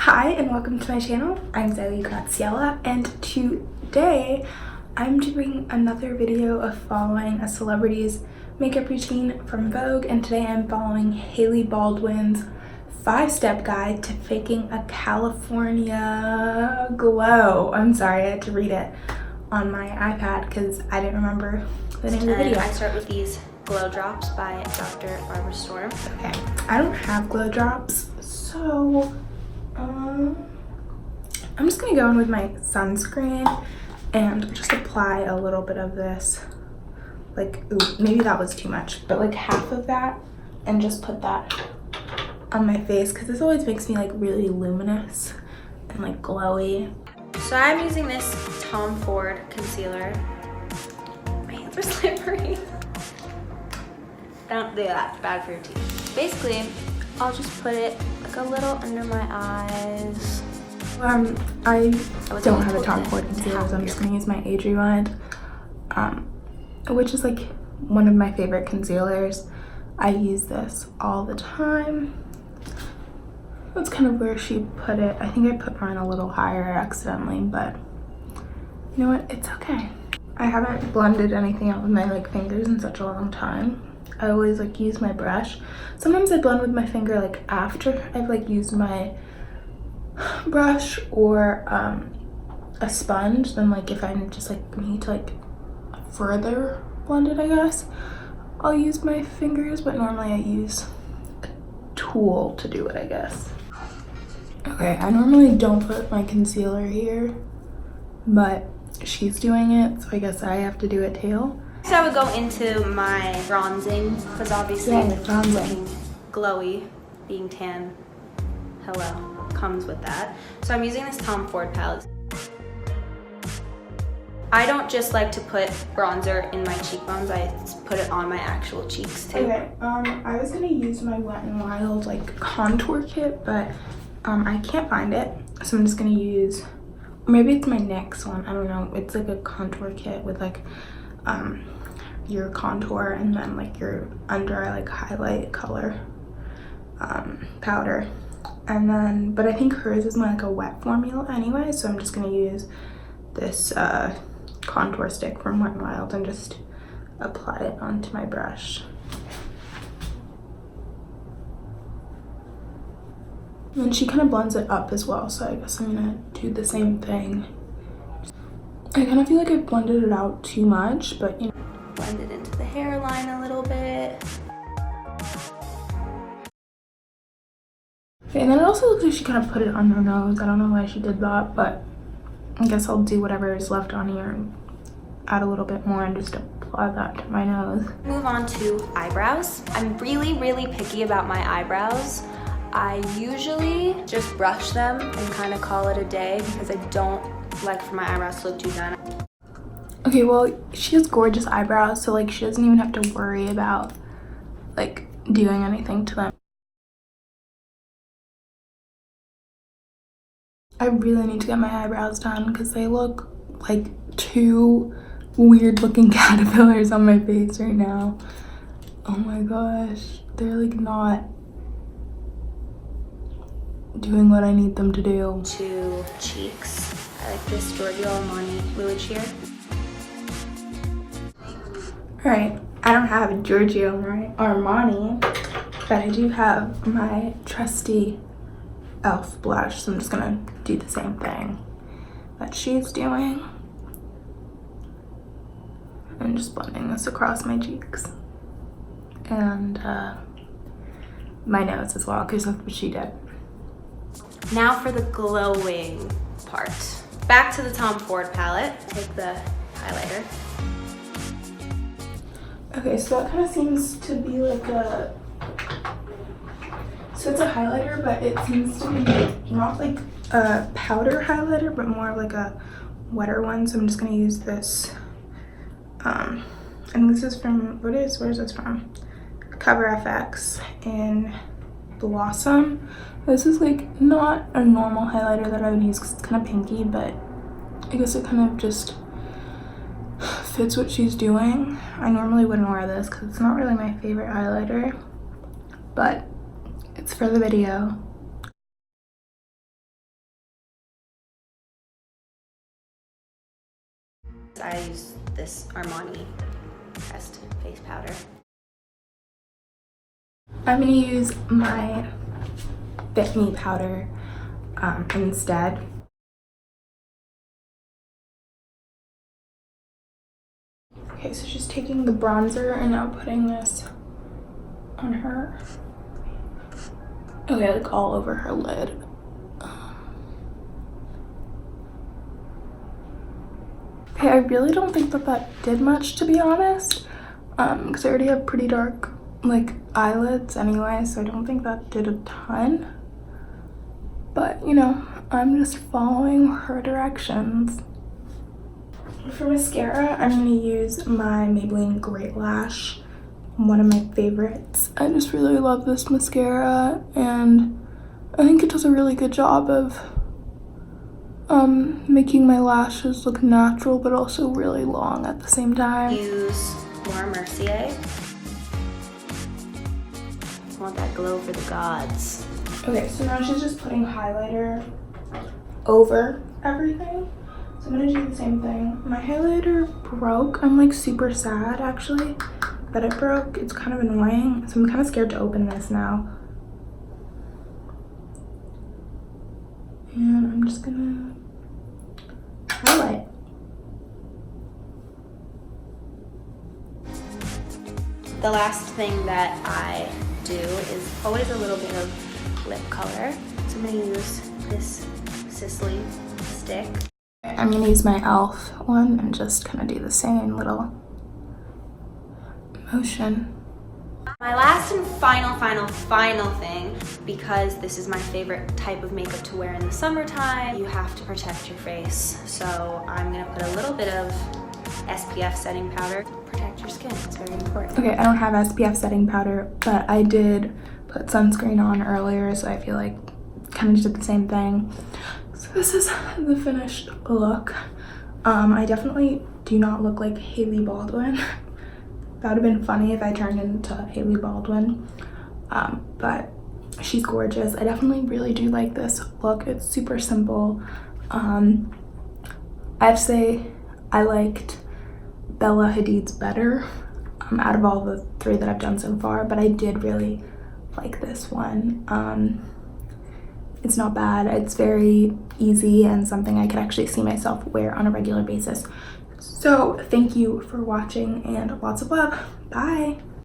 Hi and welcome to my channel. I'm Chella and today I'm doing another video of following a celebrity's makeup routine from Vogue, and today I'm following Hailey Baldwin's 5-step guide to faking a California glow. I'm sorry, I had to read it on my iPad because I didn't remember the name of the video. I start with these glow drops by Dr. Barbara Storm. Okay, I don't have glow drops, so I'm just gonna go in with my sunscreen and just apply a little bit of this, like, ooh, maybe that was too much, but like half of that, and just put that on my face because this always makes me like really luminous and like glowy. So I'm using this Tom Ford concealer. My hands are slippery. Don't do that, it's bad for your teeth. Basically, I'll just put it like a little under my eyes. I don't have a Tom Ford concealer, so I'm just gonna use my Age Rewind, which is like one of my favorite concealers. I use this all the time. That's kind of where she put it. I think I put mine a little higher accidentally, but you know what? It's okay. I haven't blended anything out with my like fingers in such a long time. I always like use my brush. Sometimes I blend with my finger like after I've like used my brush or a sponge. Then like if I just like need to like further blend it, I guess I'll use my fingers, but normally I use a tool to do it, I guess. Okay, I normally don't put my concealer here, but she's doing it, so I guess I have to do it too. So I would go into my bronzing, because obviously looking glowy, being tan, hello, comes with that. So I'm using this Tom Ford palette. I don't just like to put bronzer in my cheekbones, I put it on my actual cheeks too. Okay, I was gonna use my Wet n Wild like contour kit, but I can't find it, so I'm just gonna use, maybe it's my next one, I don't know. It's like a contour kit with like your contour and then like your under eye like highlight color powder, and then but I think hers is more like a wet formula anyway, so I'm just gonna use this contour stick from Wet n Wild and just apply it onto my brush. And then she kind of blends it up as well, so I guess I'm gonna do the same thing. I kind of feel like I blended it out too much, but you know. Blend it into the hairline a little bit. Okay, and then it also looks like she kind of put it on her nose. I don't know why she did that, but I guess I'll do whatever is left on here and add a little bit more and just apply that to my nose. Move on to eyebrows. I'm really picky about my eyebrows. I usually just brush them and kind of call it a day because I don't like for my eyebrows to look too done. Okay, well, she has gorgeous eyebrows, so like she doesn't even have to worry about like doing anything to them. I really need to get my eyebrows done because they look like two weird looking caterpillars on my face right now. Oh my gosh, they're like not doing what I need them to do. To cheeks, I like this Giorgio Armani fluid sheer. Alright, I don't have a Giorgio Armani, but I do have my trusty e.l.f. blush, so I'm just gonna do the same thing that she's doing. I'm just blending this across my cheeks and my nose as well, because that's what she did. Now for the glowing part. Back to the Tom Ford palette. Take the highlighter. Okay, so that kind of seems to be like a, so it's a highlighter, but it seems to be not like a powder highlighter, but more of like a wetter one. So I'm just gonna use this, and this is from, where's this from? Cover FX in Blossom. This is like not a normal highlighter that I would use because it's kind of pinky, but I guess it kind of just fits what she's doing. I normally wouldn't wear this because it's not really my favorite highlighter, but it's for the video. I use this Armani pressed face powder. I'm gonna use my Fit Me powder instead. Okay, so she's taking the bronzer and now putting this on her. Okay, like all over her lid. Okay, I really don't think that did much, to be honest, because I already have pretty dark like eyelids anyway, so I don't think that did a ton. But you know, I'm just following her directions. For mascara, I'm gonna use my Maybelline Great Lash, one of my favorites. I just really love this mascara, and I think it does a really good job of making my lashes look natural but also really long at the same time. Use more Mercier. I want that glow for the gods. Okay, so now she's just putting highlighter over everything. So I'm gonna do the same thing. My highlighter broke. I'm like super sad actually that it broke. It's kind of annoying. So I'm kind of scared to open this now. And I'm just gonna highlight. The last thing that I do is always a little bit of lip color. So I'm gonna use this Sisley stick. I'm gonna use my e.l.f. one and just kind of do the same little motion. My last and final thing, because this is my favorite type of makeup to wear in the summertime, you have to protect your face. So I'm gonna put a little bit of SPF setting powder. Protect your skin, it's very important. Okay, I don't have SPF setting powder, but I did put sunscreen on earlier, so I feel like kind of did the same thing. So this is the finished look. I definitely do not look like Hailey Baldwin. That would have been funny if I turned into Hailey Baldwin, but she's gorgeous. I definitely really do like this look. It's super simple. I have to say I liked Bella Hadid's better out of all the three that I've done so far, but I did really like this one. It's not bad. It's very easy and something I could actually see myself wear on a regular basis. So thank you for watching and lots of love. Bye.